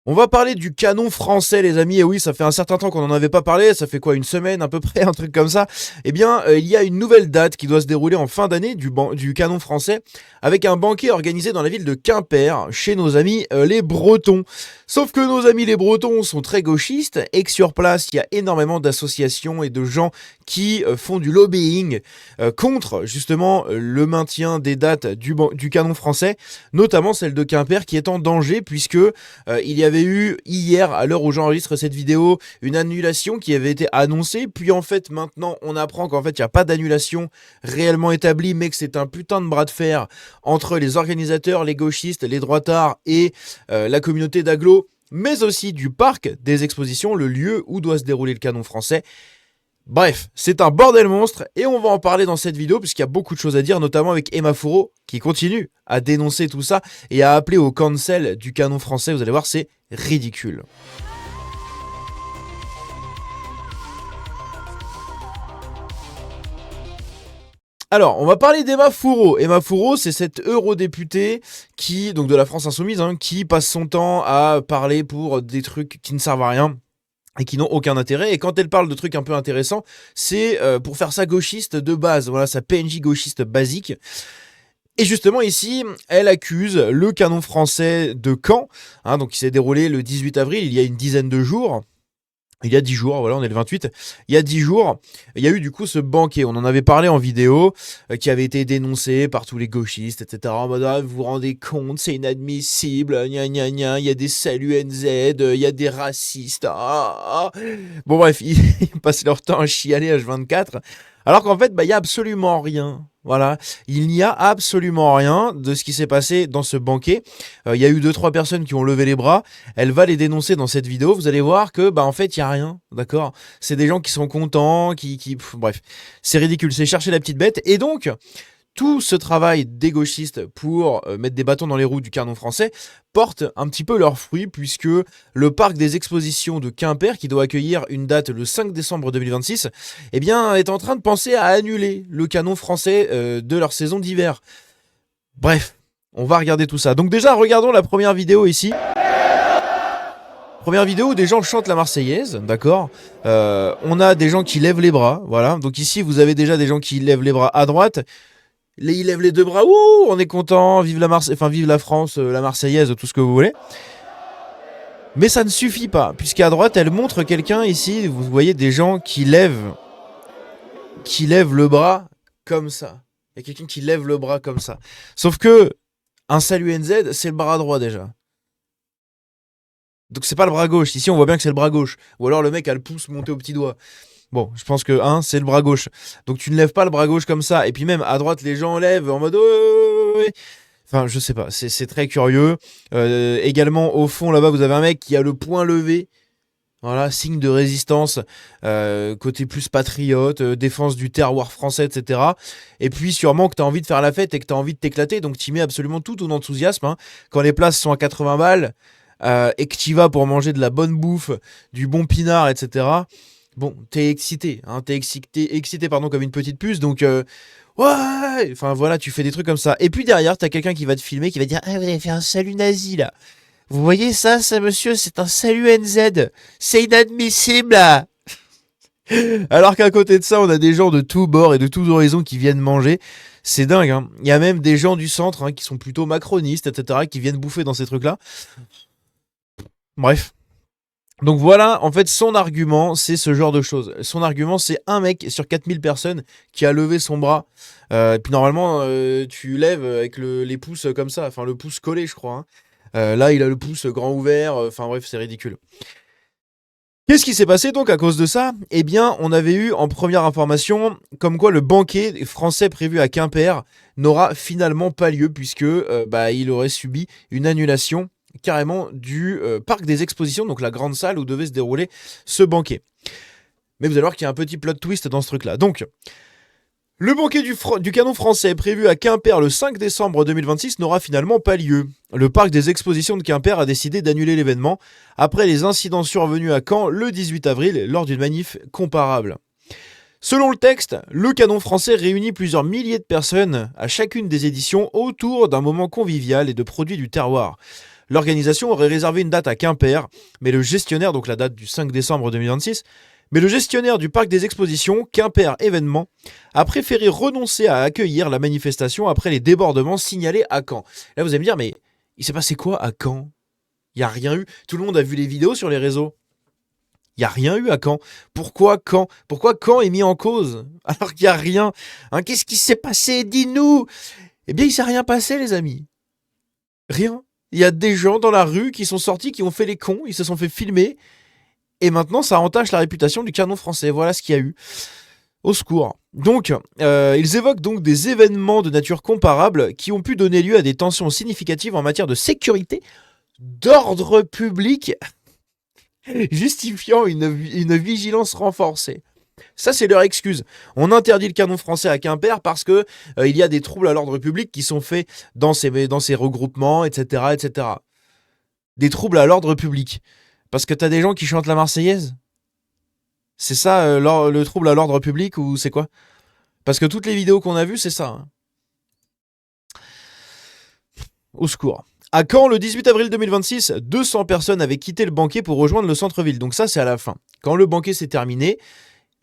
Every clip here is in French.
On va parler du canon français, les amis. Et oui, ça fait un certain temps qu'on n'en avait pas parlé. Ça fait quoi, une semaine à peu près, un truc comme ça. Eh bien, il y a une nouvelle date qui doit se dérouler en fin d'année du canon français, avec un banquet organisé dans la ville de Quimper, chez nos amis les Bretons. Sauf que nos amis les Bretons sont très gauchistes et que sur place, il y a énormément d'associations et de gens qui font du lobbying contre justement le maintien des dates du canon français, notamment celle de Quimper qui est en danger puisque il y avait eu hier, à l'heure où j'enregistre cette vidéo, une annulation qui avait été annoncée, puis en fait maintenant on apprend qu'en fait il n'y a pas d'annulation réellement établie, mais que c'est un putain de bras de fer entre les organisateurs, les gauchistes, les droitards et la communauté d'agglo, mais aussi du parc des expositions, le lieu où doit se dérouler le canon français. Bref, c'est un bordel monstre et on va en parler dans cette vidéo puisqu'il y a beaucoup de choses à dire, notamment avec Emma Fourreau qui continue à dénoncer tout ça et à appeler au cancel du canon français. Vous allez voir, c'est ridicule. Alors, on va parler d'Emma Fourreau. Emma Fourreau, c'est cette eurodéputée qui, donc de la France Insoumise, qui passe son temps à parler pour des trucs qui ne servent à rien et qui n'ont aucun intérêt. Et quand elle parle de trucs un peu intéressants, c'est pour faire sa gauchiste de base, voilà, sa PNJ gauchiste basique. Et justement ici, elle accuse le canon français de Caen, donc qui s'est déroulé le 18 avril, il y a une dizaine de jours. Il y a 10 jours, voilà, on est le 28. Il y a 10 jours, il y a eu du coup ce banquet. On en avait parlé en vidéo, qui avait été dénoncé par tous les gauchistes, etc. En mode, vous vous rendez compte, c'est inadmissible, gna gna gna, il y a des saluts NZ, il y a des racistes. Bon bref, ils passent leur temps à chialer H24. Alors qu'en fait, il y a absolument rien. Voilà, il n'y a absolument rien de ce qui s'est passé dans ce banquet. Il y a eu 2-3 personnes qui ont levé les bras. Elle va les dénoncer dans cette vidéo. Vous allez voir que, en fait, il n'y a rien. D'accord ? C'est des gens qui sont contents, bref, c'est ridicule. C'est chercher la petite bête. Et donc, tout ce travail des gauchistes pour mettre des bâtons dans les roues du canon français porte un petit peu leurs fruits puisque le parc des expositions de Quimper, qui doit accueillir une date le 5 décembre 2026, eh bien, est en train de penser à annuler le canon français de leur saison d'hiver. Bref, on va regarder tout ça. Donc déjà, regardons la première vidéo ici. Première vidéo où des gens chantent la Marseillaise, d'accord. On a des gens qui lèvent les bras, voilà. Donc ici, vous avez déjà des gens qui lèvent les bras à droite. Ils lèvent les deux bras, ouh, on est content, vive la France, la Marseillaise, tout ce que vous voulez. Mais ça ne suffit pas, puisqu'à droite, elle montre quelqu'un ici, vous voyez des gens qui lèvent le bras comme ça. Il y a quelqu'un qui lève le bras comme ça. Sauf que un salut NZ, c'est le bras droit déjà. Donc c'est pas le bras gauche. Ici, on voit bien que c'est le bras gauche. Ou alors le mec a le pouce monté au petit doigt. Bon, je pense que c'est le bras gauche. Donc tu ne lèves pas le bras gauche comme ça. Et puis même à droite, les gens lèvent en mode... Enfin, je sais pas, c'est très curieux. Également, au fond, là-bas, vous avez un mec qui a le poing levé. Voilà, signe de résistance, côté plus patriote, défense du terroir français, etc. Et puis sûrement que tu as envie de faire la fête et que tu as envie de t'éclater. Donc tu mets absolument tout ton enthousiasme. Quand les places sont à 80 balles et que tu vas pour manger de la bonne bouffe, du bon pinard, etc., bon, t'es excité, excité comme une petite puce, donc ouais, enfin voilà, tu fais des trucs comme ça. Et puis derrière, t'as quelqu'un qui va te filmer, qui va dire, vous avez fait un salut nazi là. Vous voyez ça, monsieur, c'est un salut NZ. C'est inadmissible là. Alors qu'à côté de ça, on a des gens de tous bords et de tous horizons qui viennent manger. C'est dingue, hein. Il y a même des gens du centre qui sont plutôt macronistes, etc., qui viennent bouffer dans ces trucs-là. Bref. Donc voilà, en fait, son argument, c'est ce genre de choses. Son argument, c'est un mec sur 4000 personnes qui a levé son bras. Et puis normalement, tu lèves avec les pouces comme ça, enfin le pouce collé, je crois. Là, il a le pouce grand ouvert. Enfin bref, c'est ridicule. Qu'est-ce qui s'est passé donc à cause de ça ? Eh bien, on avait eu en première information comme quoi le banquet français prévu à Quimper n'aura finalement pas lieu puisque il aurait subi une annulation carrément du parc des expositions, donc la grande salle où devait se dérouler ce banquet. Mais vous allez voir qu'il y a un petit plot twist dans ce truc-là. Donc, le banquet du canon français prévu à Quimper le 5 décembre 2026 n'aura finalement pas lieu. Le parc des expositions de Quimper a décidé d'annuler l'événement après les incidents survenus à Caen le 18 avril lors d'une manif comparable. Selon le texte, le canon français réunit plusieurs milliers de personnes à chacune des éditions autour d'un moment convivial et de produits du terroir. L'organisation aurait réservé une date à Quimper, mais le gestionnaire, donc la date du 5 décembre 2026, mais le gestionnaire du parc des expositions, Quimper Événements, a préféré renoncer à accueillir la manifestation après les débordements signalés à Caen. Là, vous allez me dire, mais il s'est passé quoi à Caen? Il n'y a rien eu. Tout le monde a vu les vidéos sur les réseaux. Il n'y a rien eu à Caen. Pourquoi Caen? Pourquoi Caen est mis en cause alors qu'il n'y a rien? Hein, qu'est-ce qui s'est passé? Dis-nous. Eh bien, il ne s'est rien passé, les amis. Rien. Il y a des gens dans la rue qui sont sortis, qui ont fait les cons, ils se sont fait filmer, et maintenant ça entache la réputation du canon français. Voilà ce qu'il y a eu. Au secours. Donc, ils évoquent donc des événements de nature comparable qui ont pu donner lieu à des tensions significatives en matière de sécurité, d'ordre public, justifiant une vigilance renforcée. Ça, c'est leur excuse. On interdit le canon français à Quimper parce que il y a des troubles à l'ordre public qui sont faits dans ces regroupements, etc., etc. Des troubles à l'ordre public. Parce que t'as des gens qui chantent la Marseillaise. C'est ça, le trouble à l'ordre public, ou c'est quoi? Parce que toutes les vidéos qu'on a vues, c'est ça. Hein. Au secours. À Caen, le 18 avril 2026, 200 personnes avaient quitté le banquet pour rejoindre le centre-ville. Donc ça, c'est à la fin. Quand le banquet s'est terminé,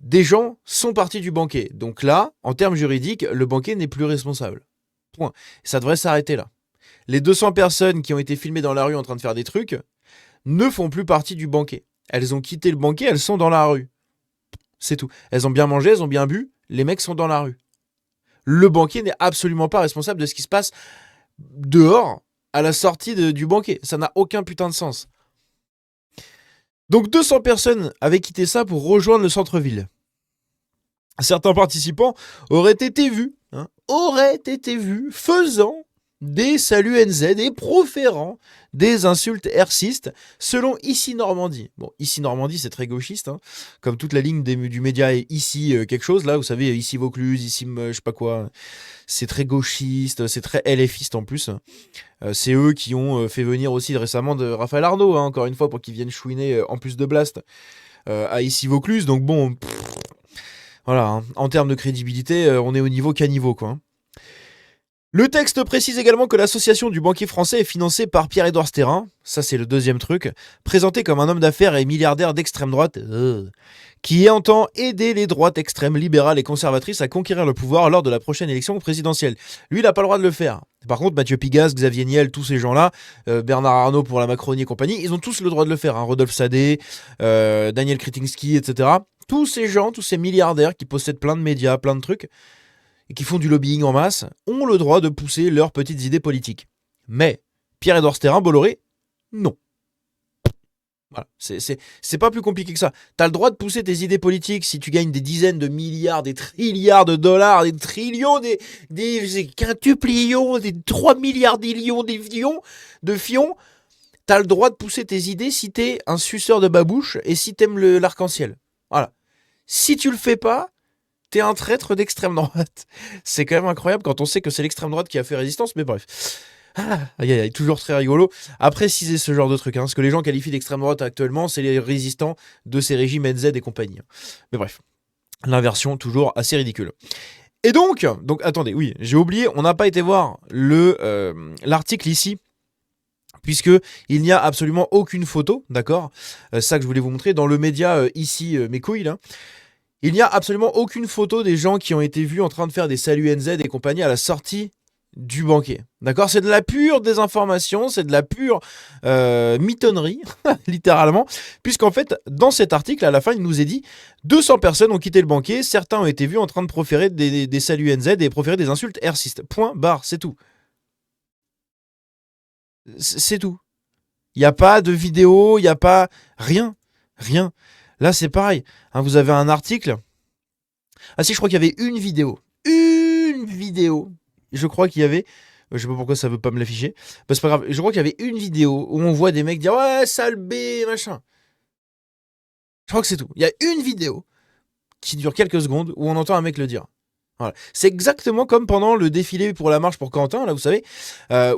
des gens sont partis du banquet. Donc là, en termes juridiques, le banquet n'est plus responsable. Point. Ça devrait s'arrêter là. Les 200 personnes qui ont été filmées dans la rue en train de faire des trucs ne font plus partie du banquet. Elles ont quitté le banquet, elles sont dans la rue. C'est tout. Elles ont bien mangé, elles ont bien bu, les mecs sont dans la rue. Le banquet n'est absolument pas responsable de ce qui se passe dehors, à la sortie du banquet. Ça n'a aucun putain de sens. Donc 200 personnes avaient quitté ça pour rejoindre le centre-ville. Certains participants auraient été vus faisant des saluts NZ et proférant des insultes hercistes, selon Ici Normandie. Bon, Ici Normandie, c'est très gauchiste, hein, comme toute la ligne du média est Ici quelque chose, là, vous savez, Ici Vaucluse, Ici je sais pas quoi, c'est très gauchiste, c'est très LFiste en plus. C'est eux qui ont fait venir aussi récemment de Raphaël Arnaud, hein, encore une fois, pour qu'il vienne chouiner en plus de Blast à Ici Vaucluse, donc bon... Voilà, hein. En termes de crédibilité, on est au niveau caniveau, quoi. Le texte précise également que l'association du banquier français est financée par Pierre-Édouard Sterrin, ça c'est le deuxième truc, présenté comme un homme d'affaires et milliardaire d'extrême droite, qui entend aider les droites extrêmes, libérales et conservatrices à conquérir le pouvoir lors de la prochaine élection présidentielle. Lui, il n'a pas le droit de le faire. Par contre, Mathieu Pigasse, Xavier Niel, tous ces gens-là, Bernard Arnault pour la Macronie et compagnie, ils ont tous le droit de le faire. Hein. Rodolphe Sadé, Daniel Kretinsky, etc. Tous ces gens, tous ces milliardaires qui possèdent plein de médias, plein de trucs, et qui font du lobbying en masse, ont le droit de pousser leurs petites idées politiques. Mais Pierre-Édouard Sterrin, Bolloré, non. Voilà. C'est pas plus compliqué que ça. T'as le droit de pousser tes idées politiques si tu gagnes des dizaines de milliards, des trilliards de dollars, des trillions, des quintuplions, des 3 milliards d'illions, des fions, de fions. T'as le droit de pousser tes idées si t'es un suceur de babouche et si t'aimes l'arc-en-ciel. Voilà. Si tu le fais pas, t'es un traître d'extrême droite. C'est quand même incroyable quand on sait que c'est l'extrême droite qui a fait résistance, mais bref. Toujours très rigolo à préciser ce genre de truc. Hein. Ce que les gens qualifient d'extrême droite actuellement, c'est les résistants de ces régimes NZ et compagnie. Mais bref, l'inversion toujours assez ridicule. Et donc attendez, oui, j'ai oublié, on n'a pas été voir l'article ici. Puisque il n'y a absolument aucune photo, d'accord, c'est ça que je voulais vous montrer dans le média ici, mes couilles là. Il n'y a absolument aucune photo des gens qui ont été vus en train de faire des saluts NZ et compagnie à la sortie du banquet. D'accord? C'est de la pure désinformation, c'est de la pure mitonnerie, littéralement, puisqu'en fait, dans cet article, à la fin, il nous est dit 200 personnes ont quitté le banquet, certains ont été vus en train de proférer des saluts NZ et proférer des insultes hercistes. Point, barre, c'est tout. C'est tout. Il n'y a pas de vidéo, il n'y a pas... Rien. Rien. Là, c'est pareil. Hein, vous avez un article. Ah si, je crois qu'il y avait une vidéo. Une vidéo. Je crois qu'il y avait... Je sais pas pourquoi ça veut pas me l'afficher. Bah, c'est pas grave. Je crois qu'il y avait une vidéo où on voit des mecs dire « Ouais, sale B, machin ». Je crois que c'est tout. Il y a une vidéo qui dure quelques secondes où on entend un mec le dire. Voilà. C'est exactement comme pendant le défilé pour la marche pour Quentin, là, vous savez,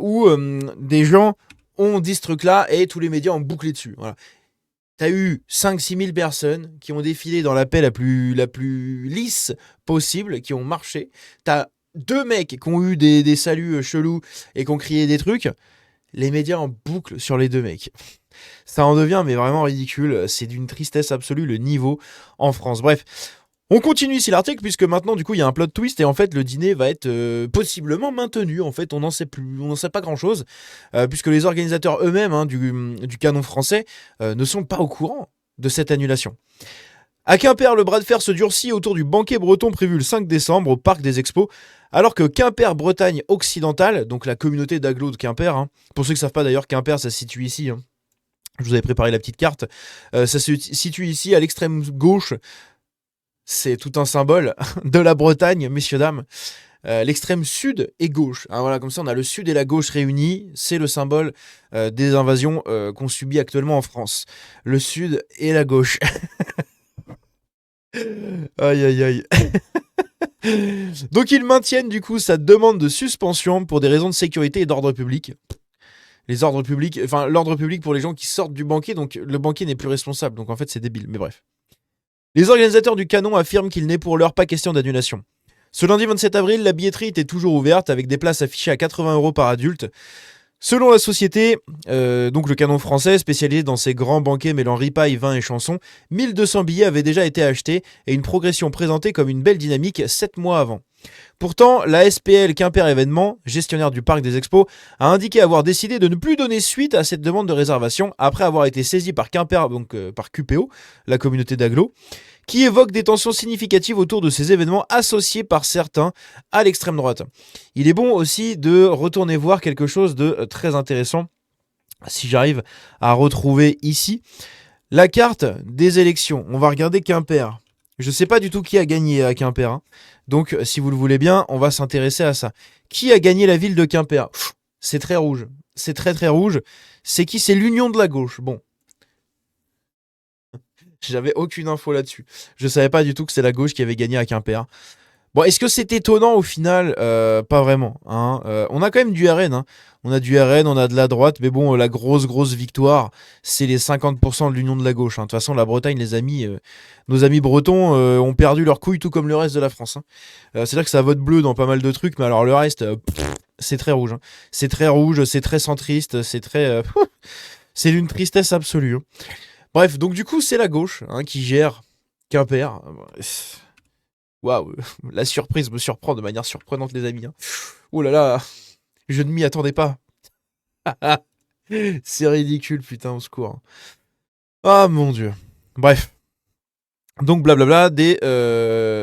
où des gens ont dit ce truc-là et tous les médias ont bouclé dessus. Voilà. T'as eu 5-6 000 personnes qui ont défilé dans la paix la plus lisse possible, qui ont marché. T'as 2 mecs qui ont eu des saluts chelous et qui ont crié des trucs. les médias en boucle sur les deux mecs. Ça en devient mais vraiment ridicule, c'est d'une tristesse absolue le niveau en France. Bref, on continue ici l'article puisque maintenant du coup il y a un plot twist et en fait le dîner va être possiblement maintenu. En fait on n'en sait plus, on n'en sait pas grand chose puisque les organisateurs eux-mêmes du canon français ne sont pas au courant de cette annulation. À Quimper, le bras de fer se durcit autour du banquet breton prévu le 5 décembre au Parc des Expos, alors que Quimper-Bretagne occidentale, donc la communauté d'agglos de Quimper, pour ceux qui ne savent pas d'ailleurs, Quimper ça se situe ici, je vous avais préparé la petite carte, ça se situe ici à l'extrême gauche, c'est tout un symbole de la Bretagne, messieurs, dames. L'extrême sud et gauche. Voilà, comme ça, on a le sud et la gauche réunis. C'est le symbole des invasions qu'on subit actuellement en France. Le sud et la gauche. Aïe, aïe, aïe. Donc, ils maintiennent du coup sa demande de suspension pour des raisons de sécurité et d'ordre public. Les ordres publics, enfin, l'ordre public pour les gens qui sortent du banquet, donc le banquet n'est plus responsable. Donc, en fait, c'est débile, mais bref. Les organisateurs du canon affirment qu'il n'est pour l'heure pas question d'annulation. Ce lundi 27 avril, la billetterie était toujours ouverte avec des places affichées à 80 € par adulte. Selon la société, donc le canon français, spécialisé dans ses grands banquets mêlant ripailles, vins et chansons, 1200 billets avaient déjà été achetés et une progression présentée comme une belle dynamique 7 mois avant. Pourtant, la SPL Quimper Événements, gestionnaire du parc des expos, a indiqué avoir décidé de ne plus donner suite à cette demande de réservation après avoir été saisie par Quimper, donc par QPO, la communauté d'agglos, qui évoque des tensions significatives autour de ces événements associés par certains à l'extrême droite. Il est bon aussi de retourner voir quelque chose de très intéressant, si j'arrive à retrouver ici, la carte des élections. On va regarder Quimper. Je ne sais pas du tout qui a gagné à Quimper, donc si vous le voulez bien, on va s'intéresser à ça. Qui a gagné la ville de Quimper ? C'est très rouge, c'est très très rouge. C'est qui ? C'est l'Union de la gauche. Bon. J'avais aucune info là-dessus. Je savais pas du tout que c'est la gauche qui avait gagné à Quimper. Bon, est-ce que c'est étonnant au final ? Pas vraiment. On a quand même du RN. On a du RN, on a de la droite, mais bon, la grosse victoire, c'est les 50% de l'union de la gauche. De toute façon, la Bretagne, les amis, nos amis bretons ont perdu leur couille tout comme le reste de la France. C'est-à-dire que ça vote bleu dans pas mal de trucs, mais alors le reste, c'est très rouge. C'est très rouge, c'est très centriste, c'est très... c'est d'une tristesse absolue. Bref, donc du coup, c'est la gauche qui gère Quimper. Waouh, la surprise me surprend de manière surprenante, les amis. Oh là là, je ne m'y attendais pas. C'est ridicule, putain, au secours. Ah mon dieu. Bref. Donc blablabla,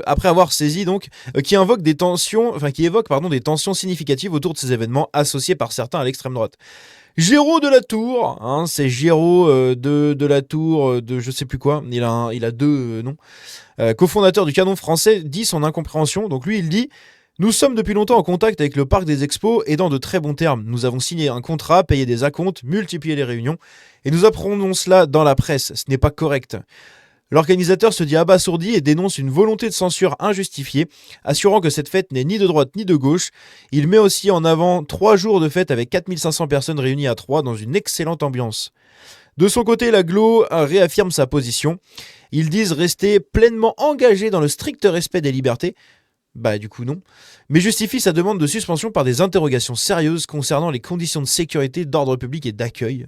après avoir saisi donc, qui évoque des tensions significatives autour de ces événements associés par certains à l'extrême droite. Géraud de la Tour, c'est Géraud de la Tour de je sais plus quoi, il a deux noms, cofondateur du canon français, dit son incompréhension. Donc lui il dit: nous sommes depuis longtemps en contact avec le parc des expos et dans de très bons termes. Nous avons signé un contrat, payé des acomptes, multiplié les réunions et nous apprenons cela dans la presse. Ce n'est pas correct. L'organisateur se dit abasourdi et dénonce une volonté de censure injustifiée, assurant que cette fête n'est ni de droite ni de gauche. Il met aussi en avant 3 jours de fête avec 4500 personnes réunies à Troyes dans une excellente ambiance. De son côté, l'agglo réaffirme sa position. Ils disent rester pleinement engagés dans le strict respect des libertés. Bah du coup non. Mais justifie sa demande de suspension par des interrogations sérieuses concernant les conditions de sécurité, d'ordre public et d'accueil.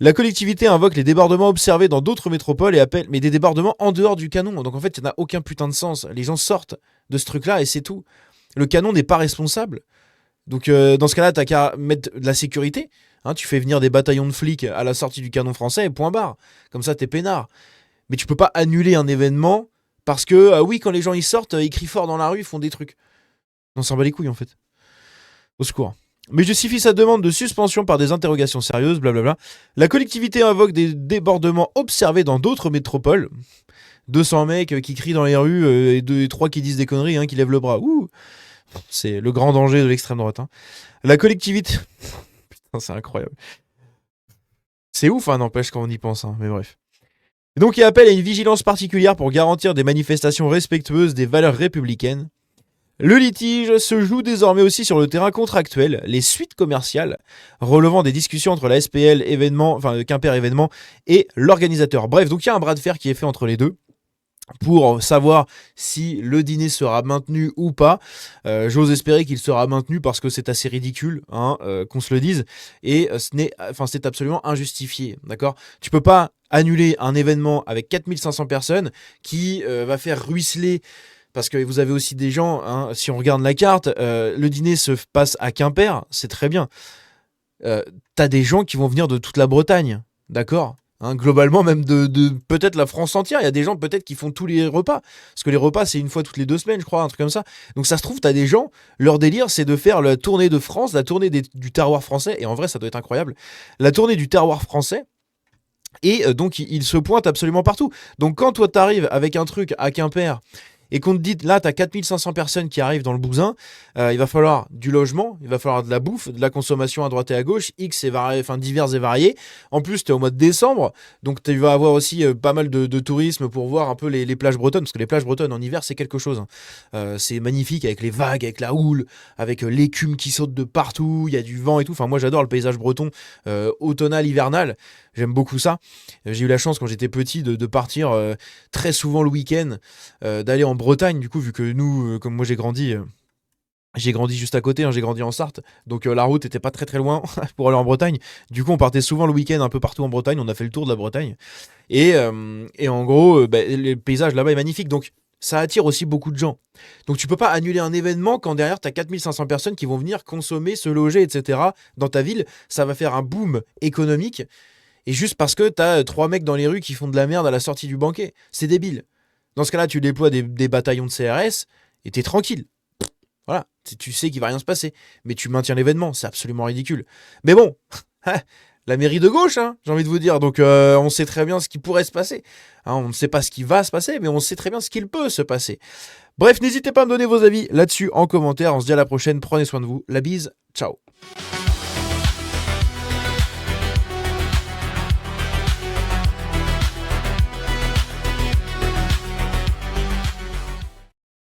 La collectivité invoque les débordements observés dans d'autres métropoles et appelle, mais des débordements en dehors du canon. Donc en fait, il n'y en a aucun putain de sens. Les gens sortent de ce truc-là et c'est tout. Le canon n'est pas responsable. Donc dans ce cas-là, t'as qu'à mettre de la sécurité. Tu fais venir des bataillons de flics à la sortie du canon français et point barre. Comme ça, t'es peinard. Mais tu peux pas annuler un événement parce que, oui, quand les gens ils sortent, ils crient fort dans la rue, ils font des trucs. On s'en bat les couilles en fait. Au secours. Mais justifie sa demande de suspension par des interrogations sérieuses, blablabla. La collectivité invoque des débordements observés dans d'autres métropoles. 200 mecs qui crient dans les rues et 3 qui disent des conneries, qui lèvent le bras. Ouh, c'est le grand danger de l'extrême droite. La collectivité... Putain, c'est incroyable. C'est ouf, n'empêche quand on y pense, mais bref. Et donc il appelle à une vigilance particulière pour garantir des manifestations respectueuses des valeurs républicaines. Le litige se joue désormais aussi sur le terrain contractuel, les suites commerciales, relevant des discussions entre la SPL Quimper Événements et l'organisateur. Bref, donc il y a un bras de fer qui est fait entre les deux. pour savoir si le dîner sera maintenu ou pas. J'ose espérer qu'il sera maintenu parce que c'est assez ridicule, hein, qu'on se le dise, et c'est absolument injustifié, d'accord ? Tu peux pas annuler un événement avec 4500 personnes qui va faire ruisseler. Parce que vous avez aussi des gens, hein, si on regarde la carte, le dîner se passe à Quimper, c'est très bien. T'as des gens qui vont venir de toute la Bretagne, d'accord ? Hein, globalement, même de peut-être la France entière. Il y a des gens peut-être qui font tous les repas. Parce que les repas, c'est une fois toutes les 2 semaines, je crois, un truc comme ça. Donc ça se trouve, t'as des gens, leur délire, c'est de faire la tournée de France, la tournée du terroir français. Et en vrai, ça doit être incroyable. La tournée du terroir français. Et donc, il se pointe absolument partout. Donc quand toi, t'arrives avec un truc à Quimper et qu'on te dit, là, t'as 4500 personnes qui arrivent dans le Bousin, il va falloir du logement, il va falloir de la bouffe, de la consommation à droite et à gauche, divers et variés. En plus, t'es au mois de décembre, donc tu vas avoir aussi pas mal de tourisme pour voir un peu les plages bretonnes, parce que les plages bretonnes en hiver, c'est quelque chose, hein. C'est magnifique avec les vagues, avec la houle, avec l'écume qui saute de partout, il y a du vent et tout. Enfin, moi, j'adore le paysage breton automnal, hivernal. J'aime beaucoup ça. J'ai eu la chance quand j'étais petit de partir très souvent le week-end, d'aller en Bretagne, du coup, vu que nous, comme moi j'ai grandi juste à côté, hein, j'ai grandi en Sarthe, donc la route était pas très très loin pour aller en Bretagne. Du coup, on partait souvent le week-end un peu partout en Bretagne, on a fait le tour de la Bretagne. Et en gros, le paysage là-bas est magnifique, donc ça attire aussi beaucoup de gens. Donc tu peux pas annuler un événement quand derrière t'as 4500 personnes qui vont venir consommer, se loger, etc. dans ta ville. Ça va faire un boom économique. Et juste parce que t'as 3 mecs dans les rues qui font de la merde à la sortie du banquet. C'est débile. Dans ce cas-là, tu déploies des bataillons de CRS et t'es tranquille. Voilà, tu sais qu'il va rien se passer. Mais tu maintiens l'événement, c'est absolument ridicule. Mais bon, la mairie de gauche, hein, j'ai envie de vous dire. Donc on sait très bien ce qui pourrait se passer. Hein, on ne sait pas ce qui va se passer, mais on sait très bien ce qu'il peut se passer. Bref, n'hésitez pas à me donner vos avis là-dessus en commentaire. On se dit à la prochaine, prenez soin de vous. La bise, ciao.